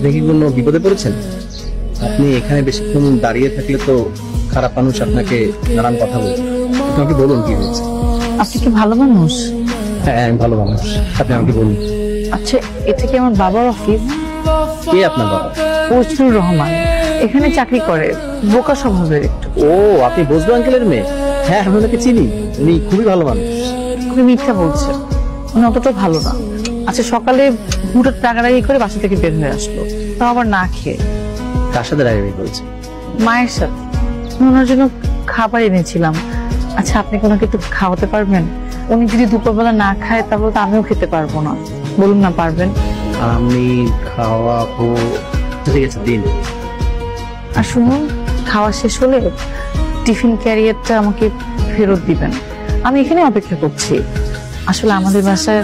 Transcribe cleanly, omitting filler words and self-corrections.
আপনি কি কোনো বিপদে পড়েছেন? আপনি এখানে বেশিক্ষণ দাঁড়িয়ে থাকলে তো খারাপ মানুষ আপনাকে নানান কথা বলবে। আপনি বলুন কি হয়েছে। আপনি কি ভালো মানুষ? হ্যাঁ আমি ভালো মানুষ, আপনি আমাকে বলুন। আচ্ছা, এটা কি আমার বাবার অফিস? কে আপনার বাবা? ফজলুর রহমান এখানে চাকরি করে, বোকা স্বভাবের একটু। ও আপনি বজলু আঙ্কেলের মেয়ে? হ্যাঁ আমি ওনাকে চিনি, উনি খুবই ভালো মানুষ। তুমি মিথ্যা বলছো, উনি অতটা ভালো না। আচ্ছা, সকালে হুটার টাকারাগি করে বাসা থেকে বের হয়ে আসলো, তাও আবার না খেয়ে। কার সাথে রাগারাগি করেছে? মায়ের সাথে। ওনার জন্য খাবার এনেছিলাম। আচ্ছা, আপনি কি ওনাকে একটু খাওয়াতে পারবেন? উনি যদি দুপুরবেলা না খায় তাহলে তো আমিও খেতে পারবো না। বলুন না পারবেন। আমি খাওয়াবো, ঠিক আছে দিন। আর শুনুন, খাওয়া শেষ হলে টিফিন ক্যারিয়ারটা আমাকে ফেরত দিবেন। আমি এখানে অপেক্ষা করছি। আসলে আমাদের বাসায়